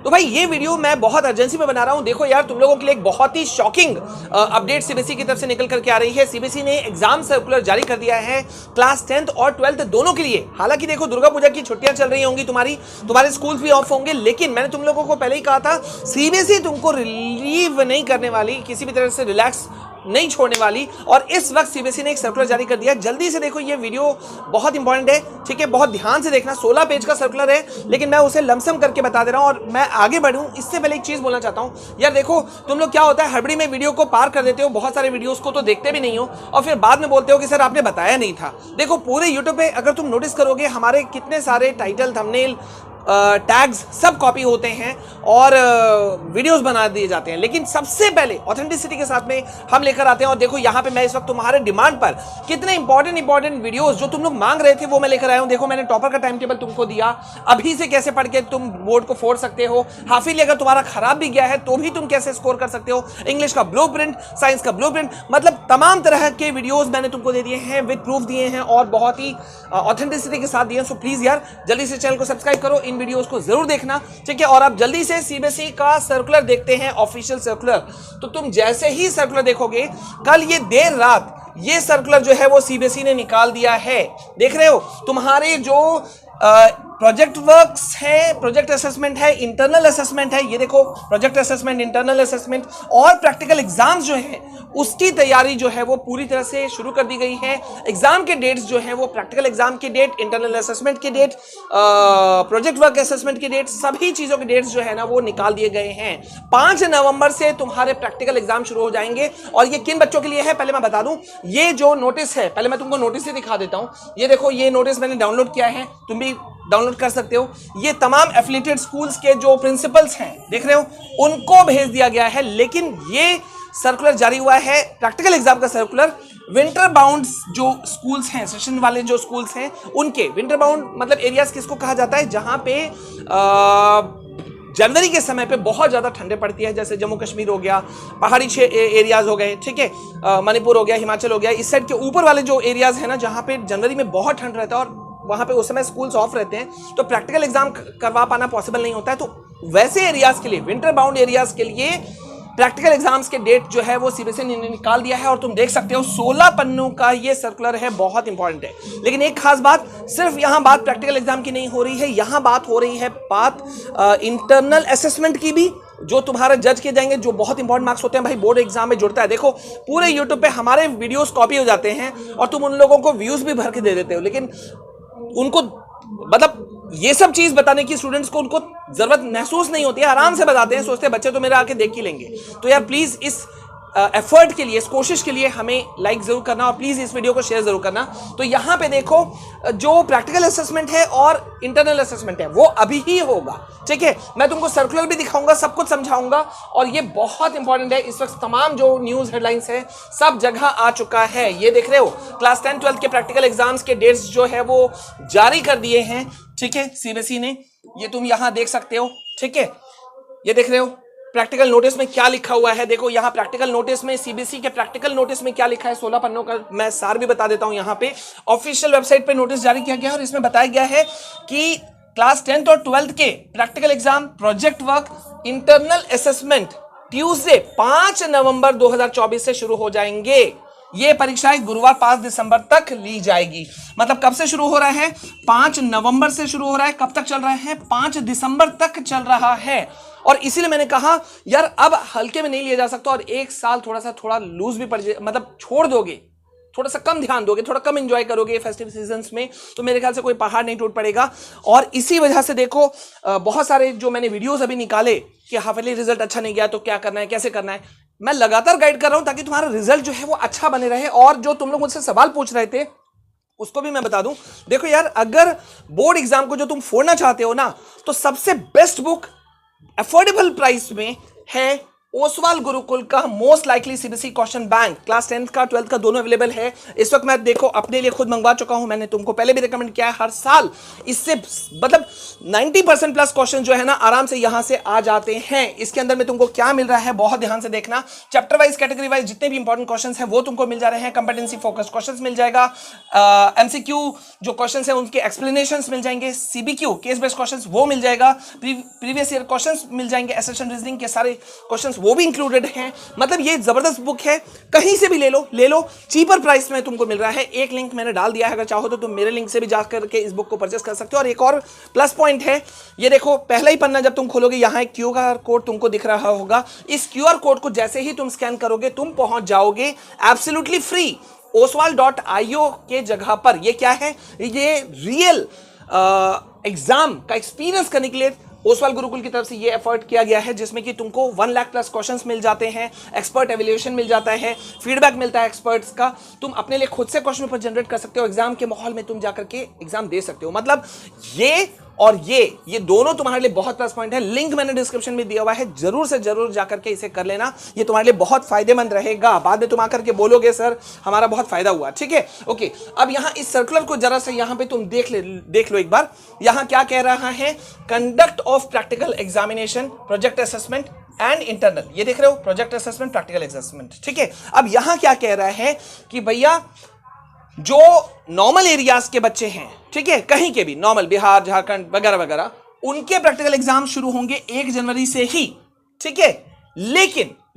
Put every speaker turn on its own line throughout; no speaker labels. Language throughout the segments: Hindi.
तो भाई ये वीडियो मैं बहुत अर्जेंसी में बना रहा हूं। देखो यार, तुम लोगों के लिए एक बहुत ही शॉकिंग अपडेट सीबीएसई की तरफ से निकल करके आ रही है। सीबीएसई ने एग्जाम सर्कुलर जारी कर दिया है क्लास 10th और 12th दोनों के लिए। हालांकि देखो, दुर्गा पूजा की छुट्टियां चल रही होंगी, तुम्हारे स्कूल भी ऑफ होंगे, लेकिन मैंने तुम लोगों को पहले ही कहा था, सीबीएसई तुमको रिलीव नहीं करने वाली, किसी भी तरह से रिलैक्स नहीं छोड़ने वाली। और इस वक्त सीबीएसई ने एक सर्कुलर जारी कर दिया। जल्दी से देखो, ये वीडियो बहुत इंपॉर्टेंट है, ठीक है, बहुत ध्यान से देखना। 16 पेज का सर्कुलर है, लेकिन मैं उसे लमसम करके बता दे रहा हूं। और मैं आगे बढ़ूं इससे पहले एक चीज बोलना चाहता हूं। यार देखो, तुम लोग क्या होता है, हड़बड़ी में वीडियो को पार कर देते हो, बहुत सारे वीडियोस को तो देखते भी नहीं हो, और फिर बाद में बोलते हो कि सर आपने बताया नहीं था। देखो, पूरे यूट्यूब पे अगर तुम नोटिस करोगे, हमारे कितने सारे टाइटल, थंबनेल, टैग्स सब कॉपी होते हैं और वीडियोस बना दिए जाते हैं, लेकिन सबसे पहले ऑथेंटिसिटी के साथ में हम लेकर आते हैं। और देखो, यहाँ पे मैं इस वक्त तुम्हारे डिमांड पर कितने इंपॉर्टेंट वीडियोस जो तुम लोग मांग रहे थे वो मैं लेकर आया हूँ। देखो, मैंने टॉपर का टाइम टेबल तुमको दिया, अभी से कैसे पढ़ के तुम बोर्ड को फोड़ सकते हो, हाफिली अगर तुम्हारा खराब भी गया है तो भी तुम कैसे स्कोर कर सकते हो, इंग्लिश का ब्लूप्रिंट, साइंस का ब्लूप्रिंट, मतलब तमाम तरह के वीडियोस मैंने तुमको दे दिए हैं, विद प्रूफ दिए हैं और बहुत ही ऑथेंटिसिटी के साथ दिए। सो प्लीज यार, जल्दी से चैनल को सब्सक्राइब करो, इन वीडियोस को जरूर देखना, ठीक है। और आप जल्दी से सीबीएसई का सर्कुलर देखते हैं, ऑफिशियल सर्कुलर। तो तुम जैसे ही सर्कुलर देखोगे, कल ये देर रात ये सर्कुलर जो है वो सीबीएसई ने निकाल दिया है। देख रहे हो, तुम्हारे जो प्रोजेक्ट वर्क्स है, प्रोजेक्ट असेसमेंट है, इंटरनल असेसमेंट है, ये देखो, प्रोजेक्ट असेसमेंट, इंटरनल असेसमेंट और प्रैक्टिकल एग्जाम्स जो है उसकी तैयारी जो है वो पूरी तरह से शुरू कर दी गई है। एग्जाम के डेट्स जो है वो प्रैक्टिकल एग्जाम की डेट, इंटरनल असेसमेंट की डेट, प्रोजेक्ट वर्क असेसमेंट की डेट, सभी चीजों के डेट्स जो है ना वो निकाल दिए गए हैं। 5 नवंबर से तुम्हारे प्रैक्टिकल एग्जाम शुरू हो जाएंगे। और ये किन बच्चों के लिए है पहले मैं बता दूं। ये जो नोटिस है, पहले मैं तुमको नोटिस ही दिखा देता हूं। ये देखो, ये नोटिस मैंने डाउनलोड किया है, तुम भी डाउनलोड कर सकते हो। ये तमाम एफिलिएटेड स्कूल्स के जो प्रिंसिपल्स हैं, देख रहे हो, उनको भेज दिया गया है। लेकिन ये सर्कुलर जारी हुआ है, प्रैक्टिकल एग्जाम का सर्कुलर, विंटर बाउंड जो स्कूल्स हैं, सेशन वाले जो स्कूल्स हैं, उनके विंटर बाउंड मतलब एरियाज किसको कहा जाता है, जहां पे जनवरी के समय पे बहुत ज्यादा ठंडे पड़ती है, जैसे जम्मू कश्मीर हो गया, पहाड़ी एरियाज हो गए, ठीक है, मणिपुर हो गया, हिमाचल हो गया, इस साइड के ऊपर वाले जो एरियाज है ना, जहां पे जनवरी में बहुत ठंड रहता है और वहां पे उस समय स्कूल्स ऑफ रहते हैं, तो प्रैक्टिकल एग्जाम करवा पाना पॉसिबल नहीं होता है। तो वैसे एरियाज के लिए, विंटर बाउंड एरियाज के लिए प्रैक्टिकल एग्जाम्स के डेट जो है वो सीबीएसई ने निकाल दिया है। और तुम देख सकते हो 16 पन्नों का ये सर्कुलर है, बहुत इंपॉर्टेंट है। लेकिन एक खास बात, सिर्फ यहां बात प्रैक्टिकल एग्जाम की नहीं हो रही है, यहां बात हो रही है इंटरनल असेसमेंट की भी, जो तुम्हारा जज किए जाएंगे, जो बहुत इंपॉर्टेंट मार्क्स होते हैं भाई, बोर्ड एग्जाम में जुड़ता है। देखो, पूरे यूट्यूब पे हमारे वीडियोस कॉपी हो जाते हैं और तुम उन लोगों को व्यूज भी भर के दे देते हो, लेकिन उनको मतलब ये सब चीज बताने की स्टूडेंट्स को उनको जरूरत महसूस नहीं होती है, आराम से बताते हैं, सोचते हैं बच्चे तो मेरे आके देख ही लेंगे। तो यार प्लीज इस एफर्ट के लिए, इस कोशिश के लिए हमें लाइक जरूर करना और प्लीज इस वीडियो को शेयर जरूर करना। तो यहां पे देखो, जो प्रैक्टिकल असेसमेंट है और इंटरनल असेसमेंट है वो अभी ही होगा, ठीक है। मैं तुमको सर्कुलर भी दिखाऊंगा, सब कुछ समझाऊंगा, और ये बहुत इंपॉर्टेंट है। इस वक्त तमाम जो न्यूज हेडलाइंस है सब जगह आ चुका है। ये देख रहे हो, क्लास 10 12 के प्रैक्टिकल एग्जाम्स के डेट्स जो है वो जारी कर दिए हैं, ठीक है, सीबीएसई ने। ये तुम यहां देख सकते हो, ठीक है, ये देख रहे हो प्रैक्टिकल नोटिस में क्या लिखा हुआ है। देखो, यहाँ प्रैक्टिकल नोटिस में, सीबीएसई के प्रैक्टिकल नोटिस में क्या लिखा है, 16 पन्नों का मैं सार भी बता देता हूं। यहाँ पे ऑफिशियल वेबसाइट पे नोटिस जारी किया गया है और इसमें बताया गया है कि क्लास 10th और 12th के practical exam, project work, internal assessment Tuesday 5 नवंबर 2024 से शुरू हो जाएंगे। ये परीक्षाएं गुरुवार 5 दिसंबर तक ली जाएगी। मतलब कब से शुरू हो रहा है, 5 नवंबर से शुरू हो रहा है। कब तक चल रहा है, 5 दिसंबर तक चल रहा है। और इसीलिए मैंने कहा यार, अब हल्के में नहीं लिया जा सकता, और एक साल थोड़ा लूज भी पड़ जाए, मतलब छोड़ दोगे, थोड़ा सा कम ध्यान दोगे, थोड़ा कम एंजॉय करोगे फेस्टिव सीजन्स में, तो मेरे ख्याल से कोई पहाड़ नहीं टूट पड़ेगा। और इसी वजह से देखो, बहुत सारे जो मैंने वीडियोस अभी निकाले कि हाफिली रिजल्ट अच्छा नहीं गया तो क्या करना है, कैसे करना है, मैं लगातार गाइड कर रहा हूं ताकि तुम्हारा रिजल्ट जो है वो अच्छा बने रहे। और जो तुम लोग मुझसे सवाल पूछ रहे थे उसको भी मैं बता दूं। देखो यार, अगर बोर्ड एग्जाम को जो तुम फोड़ना चाहते हो ना, तो सबसे बेस्ट बुक अफोर्डेबल प्राइस में है ओसवाल गुरुकुल का most likely CBSE question bank class 10th का 12th का दोनों अवेलेबल है इस वक्त। मैं देखो अपने लिए खुद मंगवा चुका हूं, मैंने तुमको पहले भी रिकमेंड किया है। हर साल इससे मतलब 90% प्लस क्वेश्चन जो है ना आराम से यहां से आ जाते हैं। इसके अंदर में तुमको क्या मिल रहा है बहुत ध्यान से देखना। चैप्टर वाइज कैटेगरी वाइज जितने भी इंपॉर्टेंट क्वेश्चन है वो तुमको मिल जा रहे हैं। कंपेटेंसी फोकस क्वेश्चन मिल जाएगा, एमसीक्यू जो क्वेश्चन है उनके एक्सप्लेनेशन मिल जाएंगे, सीबीक्यू केस बेस्ड क्वेश्चन वो मिल जाएगा, प्रीवियस ईयर क्वेश्चन मिल जाएंगे, एसेशन रीजनिंग के सारे क्वेश्चन वो भी इंक्लूडेड हैं। मतलब ये जबरदस्त बुक है, कहीं से भी ले लो, चीपर प्राइस में तुमको मिल रहा है। एक लिंक मैंने डाल दिया है, अगर चाहो तो तुम मेरे लिंक से भी जाकर के इस बुक को परचेस कर सकते हो। और एक और प्लस पॉइंट है, ये देखो पहला ही पन्ना जब तुम खोलोगे यहां एक क्यूआर कोड तुमको दिख रहा होगा। इस क्यूआर कोड को जैसे ही तुम स्कैन करोगे तुम पहुंच जाओगे एब्सोल्युटली फ्री oswal.io के जगह पर। ये क्या है, ये रियल एग्जाम का एक्सपीरियंस करने के लिए ओसवाल गुरुकुल की तरफ से ये एफर्ट किया गया है, जिसमें कि तुमको 1 लाख प्लस क्वेश्चंस मिल जाते हैं, एक्सपर्ट एवेल्यूएशन मिल जाता है, फीडबैक मिलता है एक्सपर्ट्स का। तुम अपने लिए खुद से क्वेश्चन पेपर जनरेट कर सकते हो, एग्जाम के माहौल में तुम जाकर के एग्जाम दे सकते हो। मतलब ये और ये दोनों तुम्हारे लिए बहुत प्लस पॉइंट है। लिंक मैंने डिस्क्रिप्शन में दिया हुआ है, जरूर से जरूर जाकर के इसे कर लेना, ये तुम्हारे लिए बहुत फायदेमंद रहेगा। बाद में तुम आकर के बोलोगे सर हमारा बहुत फायदा हुआ। ठीक है, ओके। अब यहां इस सर्कुलर को जरा से यहां पे तुम देख लो एक बार। यहां क्या कह रहा है, conduct of practical examination, project assessment and internal. ये देख रहे हो, प्रोजेक्ट असेसमेंट, प्रैक्टिकल असेसमेंट। ठीक है, अब यहां क्या कह रहा है कि भैया जो नॉर्मल एरियाज के बच्चे हैं, ठीक है, कहीं के भी नॉर्मल, बिहार, झारखंड वगैरह वगैरह, उनके प्रैक्टिकल एग्जाम शुरू होंगे 1 जनवरी से ही। ठीक है,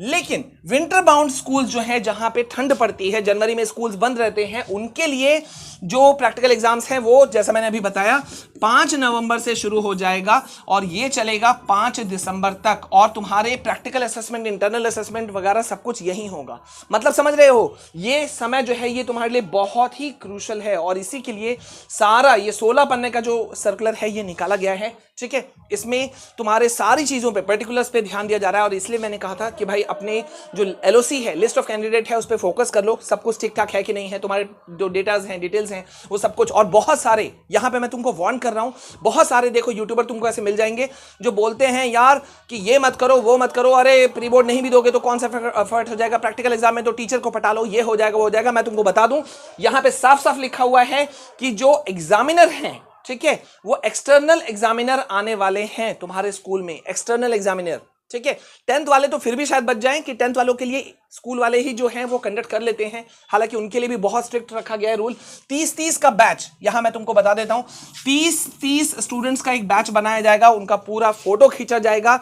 लेकिन विंटर बाउंड स्कूल जो है जहां पे ठंड पड़ती है, जनवरी में स्कूल्स बंद रहते हैं, उनके लिए जो प्रैक्टिकल एग्जाम्स हैं वो जैसा मैंने अभी बताया 5 नवंबर से शुरू हो जाएगा और ये चलेगा 5 दिसंबर तक। और तुम्हारे प्रैक्टिकल असेसमेंट, इंटरनल असेसमेंट वगैरह सब कुछ यही होगा। मतलब समझ रहे हो, ये समय जो है ये तुम्हारे लिए बहुत ही क्रूशल है और इसी के लिए सारा ये 16 पन्ने का जो सर्कुलर है ये निकाला गया है। ठीक है, इसमें तुम्हारे सारी चीजों पे, पर्टिकुलर्स पे ध्यान दिया जा रहा है। और इसलिए मैंने कहा था कि भाई अपने जो एलओसी है, लिस्ट ऑफ कैंडिडेट है, उस पर फोकस कर लो, सब कुछ ठीक ठाक है कि नहीं है, तुम्हारे जो डेटाज हैं, डिटेल्स हैं, वो सब कुछ। और बहुत सारे यहां पे मैं तुमको वार्न कर रहा हूं, बहुत सारे देखो यूट्यूबर तुमको ऐसे मिल जाएंगे जो बोलते हैं यार कि ये मत करो, वो मत करो, अरे प्री बोर्ड नहीं भी दोगे तो कौन सा एफर्ट हो जाएगा, प्रैक्टिकल एग्जाम में तो टीचर को पटा लो, ये हो जाएगा, वो हो जाएगा। मैं तुमको बता दूं, यहां पे साफ साफ लिखा हुआ है कि जो एग्जामिनर हैं, ठीक है, वो एक्सटर्नल एग्जामिनर आने वाले हैं तुम्हारे स्कूल में, एक्सटर्नल एग्जामिनर। ठीक है, 10th वाले तो फिर भी शायद बच जाएं कि 10th वालों के लिए स्कूल वाले ही जो हैं वो कंडक्ट कर लेते हैं, हालांकि उनके लिए भी बहुत स्ट्रिक्ट रखा गया है रूल। 30-30 का बैच, यहां मैं तुमको बता देता हूं, 30-30 स्टूडेंट्स का एक बैच बनाया जाएगा, उनका पूरा फोटो खींचा जाएगा।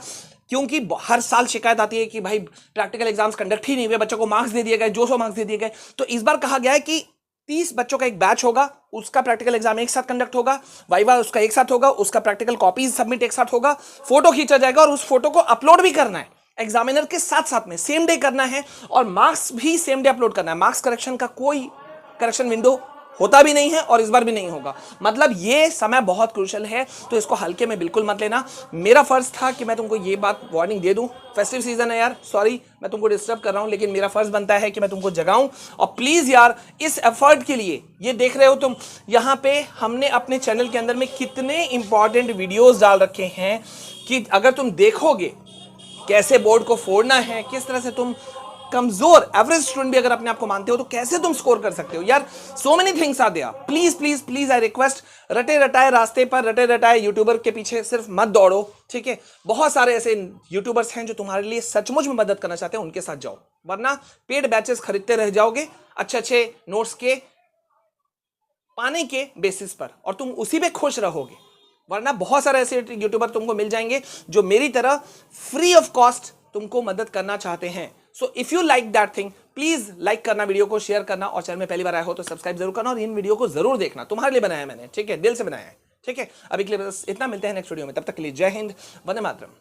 क्योंकि हर साल शिकायत आती है कि भाई प्रैक्टिकल एग्जाम्स कंडक्ट ही नहीं हुए, बच्चों को मार्क्स दे दिए गए, 200 मार्क्स दे दिए गए। तो इस बार कहा गया है कि 30 बच्चों का एक बैच होगा, उसका प्रैक्टिकल एग्जाम एक साथ कंडक्ट होगा, वाइवा उसका एक साथ होगा, उसका प्रैक्टिकल कॉपीज सबमिट एक साथ होगा, फोटो खींचा जाएगा और उस फोटो को अपलोड भी करना है एग्जामिनर के साथ साथ में, सेम डे करना है और मार्क्स भी सेम डे अपलोड करना है। मार्क्स करेक्शन का कोई करेक्शन विंडो होता भी नहीं है और इस बार भी नहीं होगा। मतलब ये समय बहुत क्रूशल है, तो इसको हल्के में बिल्कुल मत लेना। मेरा फर्ज था कि मैं तुमको ये बात वार्निंग दे दूं, फेस्टिव सीजन है यार, सॉरी मैं तुमको डिस्टर्ब कर रहा हूं, लेकिन मेरा फर्ज बनता है कि मैं तुमको जगाऊं। और प्लीज यार इस एफर्ट के लिए, ये देख रहे हो तुम यहाँ पे हमने अपने चैनल के अंदर में कितने इंपॉर्टेंट वीडियोज डाल रखे हैं कि अगर तुम देखोगे कैसे बोर्ड को फोड़ना है, किस तरह से तुम कमजोर एवरेज स्टूडेंट भी अगर अपने आप को मानते हो तो कैसे तुम स्कोर कर सकते हो यार। So many things are there. Please please please I request, रटे रटाए रास्ते पर, रटे रटाए यूट्यूबर के पीछे सिर्फ मत दौड़ो। ठीक है, बहुत सारे ऐसे यूट्यूबर्स हैं जो तुम्हारे लिए सचमुच में मदद करना चाहते हैं, उनके साथ जाओ, वरना पेड बैचेस खरीदते रह जाओगे अच्छे अच्छे नोट्स के पाने के बेसिस पर, और तुम उसी पे खुश रहोगे। वरना बहुत सारे ऐसे यूट्यूबर तुमको मिल जाएंगे जो मेरी तरह फ्री ऑफ कॉस्ट तुमको मदद करना चाहते हैं। So if you like that thing, please like करना, वीडियो को शेयर करना, और चैनल में पहली बार आए हो तो सब्सक्राइब जरूर करना, और इन वीडियो को जरूर देखना, तुम्हारे लिए बनाया मैंने, ठीक है, दिल से बनाया है। ठीक है, अभी के लिए बस इतना, मिलते हैं नेक्स्ट वीडियो में, तब तक के लिए जय हिंद, वंदे मातरम।